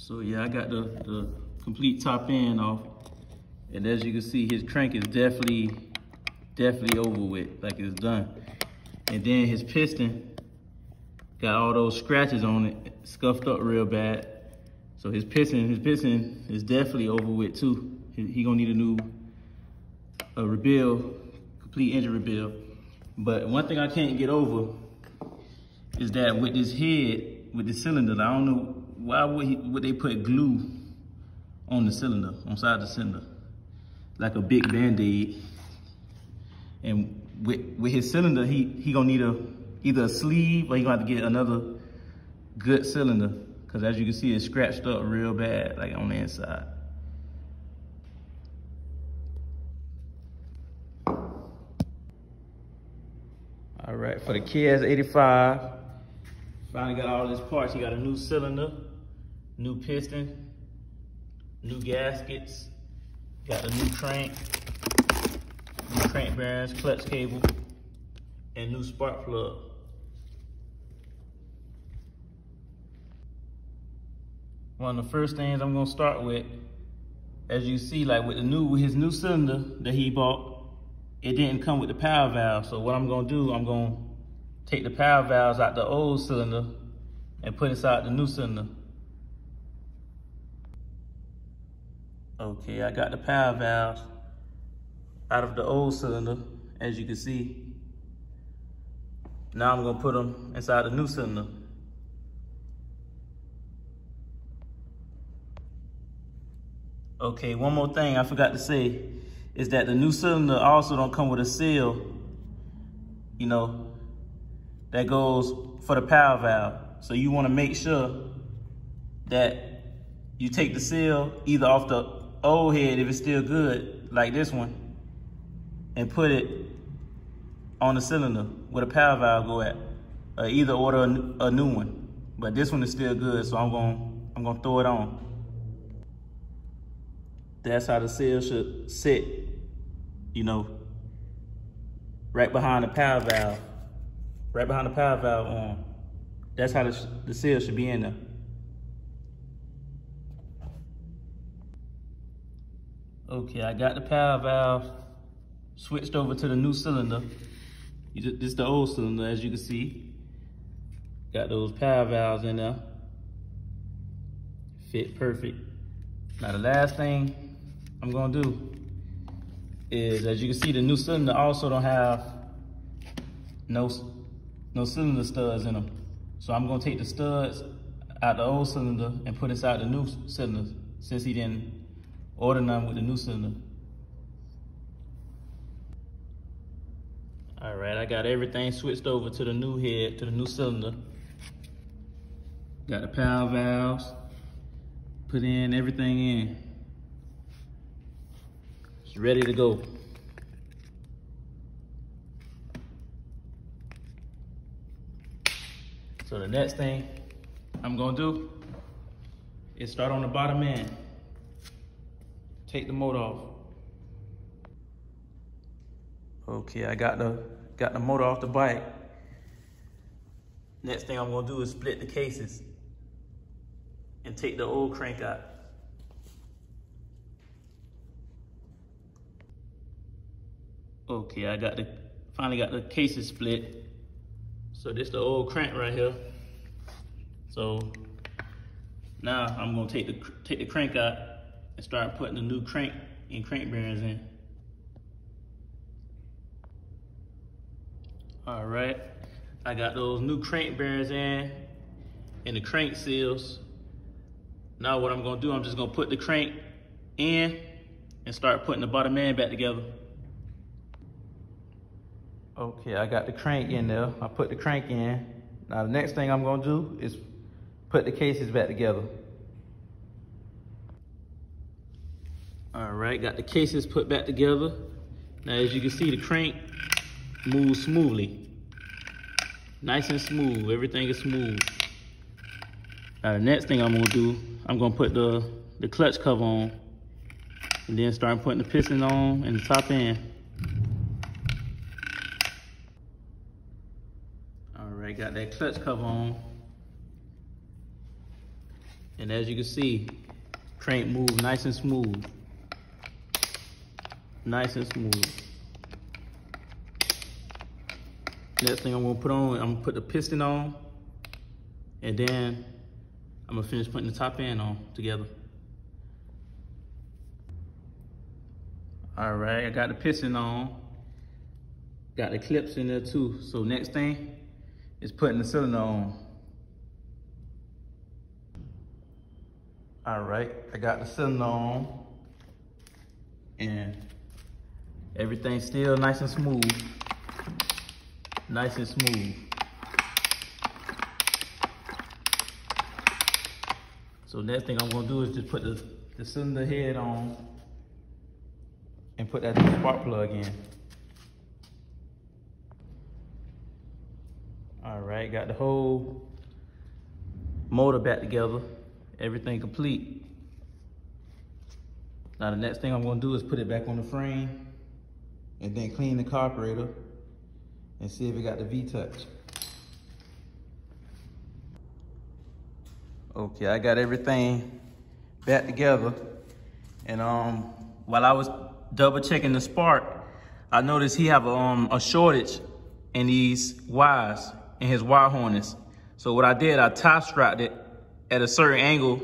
So yeah, I got the complete top end off. And as you can see, his crank is definitely over with, like it's done. And then his piston got all those scratches on it, scuffed up real bad. So his piston is definitely over with too. He gonna need a rebuild, complete engine rebuild. But one thing I can't get over is that with this head, with the cylinder, I don't know why would they put glue on the cylinder, on side of the cylinder, like a big Band-Aid. And with his cylinder, he gonna need either a sleeve or he gonna have to get another good cylinder, because as you can see, it's scratched up real bad, like on the inside. All right, for the kx85, finally got all his parts. He got a new cylinder, new piston, new gaskets, got a new crank bearings, clutch cable, and new spark plug. One of the first things I'm gonna start with, as you see, like with his new cylinder that he bought, it didn't come with the power valve. So what I'm gonna do, I'm gonna take the power valves out the old cylinder and put inside the new cylinder. Okay, I got the power valves out of the old cylinder, as you can see. Now I'm gonna put them inside the new cylinder. Okay, one more thing I forgot to say is that the new cylinder also don't come with a seal, you know, that goes for the power valve. So you wanna make sure that you take the seal either off the old head if it's still good, like this one, and put it on the cylinder where the power valve go at. Either order a new one, but this one is still good, so I'm gonna throw it on. That's how the seal should sit, you know, right behind the power valve. Right behind the power valve on. That's how the seal should be in there. Okay, I got the power valve switched over to the new cylinder. This is the old cylinder, as you can see. Got those power valves in there. Fit perfect. Now the last thing I'm gonna do is, as you can see, the new cylinder also don't have no cylinder studs in them. So I'm gonna take the studs out the old cylinder and put inside the new cylinder, since he didn't order none with the new cylinder. All right, I got everything switched over to the new head, to the new cylinder. Got the power valves, put in everything in. It's ready to go. So the next thing I'm gonna do is start on the bottom end. Take the motor off. Okay, I got the motor off the bike. Next thing I'm gonna do is split the cases and take the old crank out. Okay, I finally got the cases split. So this is the old crank right here. So now I'm gonna take the crank out and start putting the new crank and crank bearings in. All right, I got those new crank bearings in and the crank seals. Now what I'm gonna do, I'm just gonna put the crank in and start putting the bottom end back together. Okay, I got the crank in there. I put the crank in. Now the next thing I'm gonna do is put the cases back together. All right, got the cases put back together. Now as you can see, the crank moves smoothly. Nice and smooth, everything is smooth. Now the next thing I'm gonna do, I'm gonna put the clutch cover on and then start putting the piston on and the top end. All right, got that clutch cover on. And as you can see, crank move nice and smooth. Nice and smooth. Next thing I'm gonna put on, I'm gonna put the piston on, and then I'm gonna finish putting the top end on together. All right, I got the piston on. Got the clips in there too. So next thing is putting the cylinder on. All right, I got the cylinder on, and everything's still nice and smooth. Nice and smooth. So next thing I'm gonna do is just put the cylinder head on and put that spark plug in. All right, got the whole motor back together. Everything complete. Now the next thing I'm gonna do is put it back on the frame and then clean the carburetor and see if it got the V-touch. Okay, I got everything back together. And while I was double checking the spark, I noticed he have a shortage in these wires, in his wire harness. So what I did, I tie strapped it at a certain angle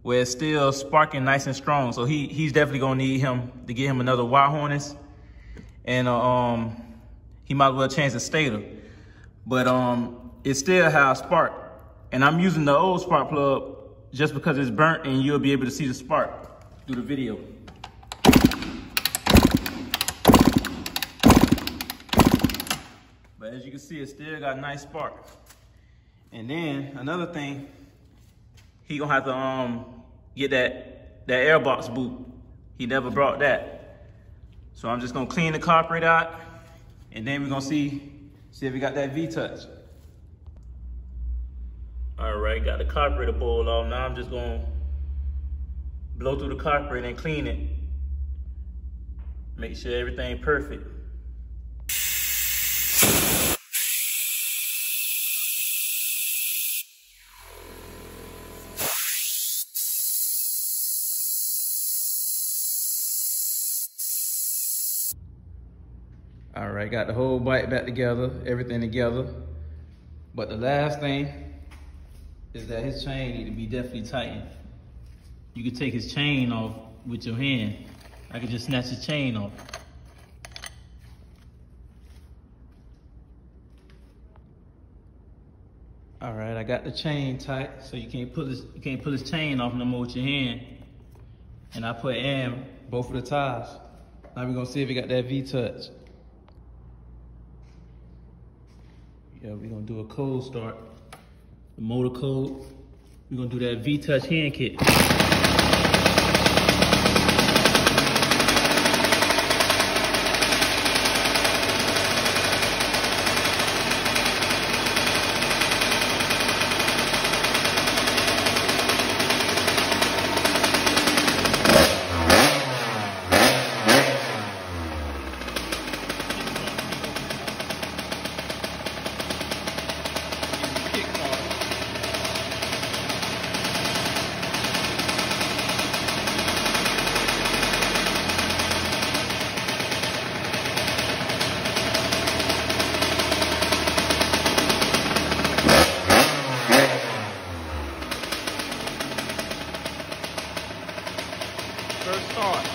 where it's still sparking nice and strong. So he's definitely gonna need him to get him another wire harness. And he might as well change the stator. But it still has spark. And I'm using the old spark plug just because it's burnt and you'll be able to see the spark through the video. But as you can see, it still got a nice spark. And then another thing, he gonna have to get that airbox boot. He never brought that. So I'm just gonna clean the carburetor out, and then we're gonna see if we got that V-touch. All right, got the carburetor bowl off. Now I'm just gonna blow through the carburetor and clean it. Make sure everything perfect. All right, got the whole bike back together, everything together. But the last thing is that his chain need to be definitely tightened. You can take his chain off with your hand. I could just snatch his chain off. All right, I got the chain tight, so you can't pull his chain off no more with your hand. And I put in both of the tires. Now we're gonna see if we got that V-touch. Yeah, we're gonna do a cold start. The motor cold. We're gonna do that V-touch hand kit. First start.